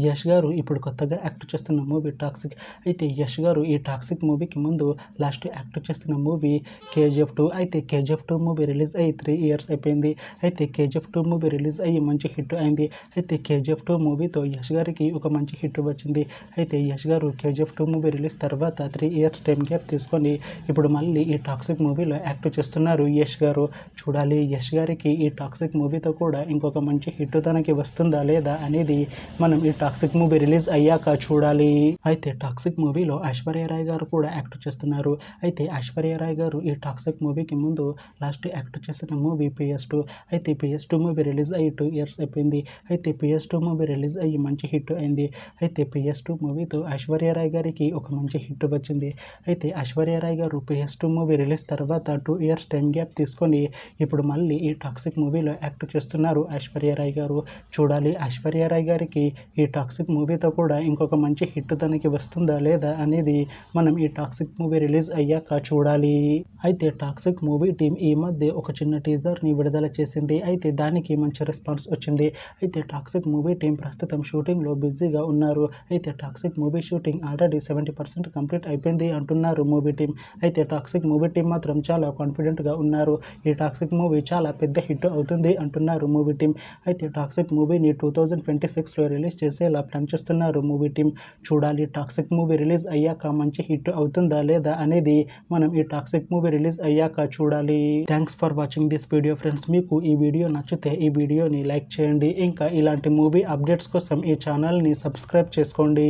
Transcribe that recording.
యష్ గారు ఇప్పుడు కొత్తగా యాక్ట్ చేస్తున్న మూవీ టాక్సిక్. అయితే యష్ గారు ఈ టాక్సిక్ మూవీకి ముందు లాస్ట్ యాక్ట్ చేస్తున్న మూవీ KGF 2. అయితే KGF 2 మూవీ రిలీజ్ అయ్యి 3 ఇయర్స్ అయిపోయింది. అయితే KGF 2 మూవీ రిలీజ్ అయ్యి మంచి హిట్ అయింది. అయితే KGF 2 మూవీతో యష్ గారికి ఒక మంచి హిట్ వచ్చింది. అయితే యష్ గారు KGF 2 మూవీ రిలీజ్ తర్వాత 3 ఇయర్స్ టైం గ్యాప్ తీసుకొని ఇప్పుడు మళ్ళీ ఈ టాక్సిక్ మూవీలో యాక్ట్ చేస్తున్నారు యష్ గారు. చూడాలి యష్ గారికి ఈ టాక్సిక్ మూవీతో కూడా ఇంకొక మంచి హిట్ తనకి వస్తుందా లేదా అనేది మనం ఈ టాక్సిక్ మూవీ రిలీజ్ అయ్యాక చూడాలి. అయితే టాక్సిక్ మూవీలో ఐశ్వర్య రాయ్ గారు కూడా యాక్ట్ చేస్తున్నారు. అయితే ఐశ్వర్య రాయ్ గారు ఈ టాక్సిక్ మూవీకి ముందు లాస్ట్ యాక్ట్ చేసిన మూవీ PS2. అయితే PS2 మూవీ రిలీజ్ అయ్యి 2 ఇయర్స్ అయిపోయింది. అయితే PS2 మూవీ రిలీజ్ అయ్యి మంచి హిట్ అయింది. అయితే PS2 మూవీతో ఐశ్వర్య రాయ్ గారికి ఒక మంచి హిట్ వచ్చింది. అయితే ఐశ్వర్య రాయ్ గారు PS2 మూవీ రిలీజ్ తర్వాత 2 ఇయర్స్ టైం గ్యాప్ తీసుకొని ఇప్పుడు మళ్ళీ ఈ టాక్సిక్ మూవీలో యాక్ట్ చేస్తున్నారు ఐశ్వర్య రాయ్ గారు. చూడాలి ఐశ్వర్య రాయ్ గారికి ఈ టాక్సిక్ మూవీతో కూడా ఇంకొక మంచి హిట్ తనకి వస్తుందా లేదా అనేది మనం ఈ టాక్సిక్ మూవీ రిలీజ్ అయ్యాక చూడాలి. అయితే టాక్సిక్ మూవీ టీం ఈ మధ్య ఒక చిన్న టీజర్ని విడుదల చేసింది. అయితే దానికి మంచి రెస్పాన్స్ వచ్చింది. అయితే టాక్సిక్ మూవీ టీం ప్రస్తుతం షూటింగ్లో బిజీగా ఉన్నారు. అయితే toxic movie shooting already 70% complete అయిపోయింది అంటున్నారు మూవీ టీం. అయితే టాక్సిక్ మూవీ టీం మాత్రం చాలా కాన్ఫిడెంట్గా ఉన్నారు. ఈ టాక్సిక్ మూవీ చాలా పెద్ద హిట్ అవుతుంది అంటున్నారు మూవీ టీం. అయితే టాక్సిక్ మూవీని 2026లో రిలీజ్ చేసేలా ప్లాన్ చేస్తున్నారు మూవీ టీం. చూడాలి టాక్సిక్ మూవీ రిలీజ్ అయ్యాక మంచి హిట్ అవుతుందా లేదా అనేది మనం ఈ టాక్సిక్ మూవీ రిలీజ్ అయ్యాక చూడాలి. Thanks for watching this video friends. మీకు ఈ వీడియో నచ్చితే ఈ వీడియోని లైక్ చేయండి. ఇంకా ఇలాంటి మూవీ అప్డేట్స్ కోసం ఈ ఛానల్ని సబ్స్క్రైబ్ చేసుకోండి.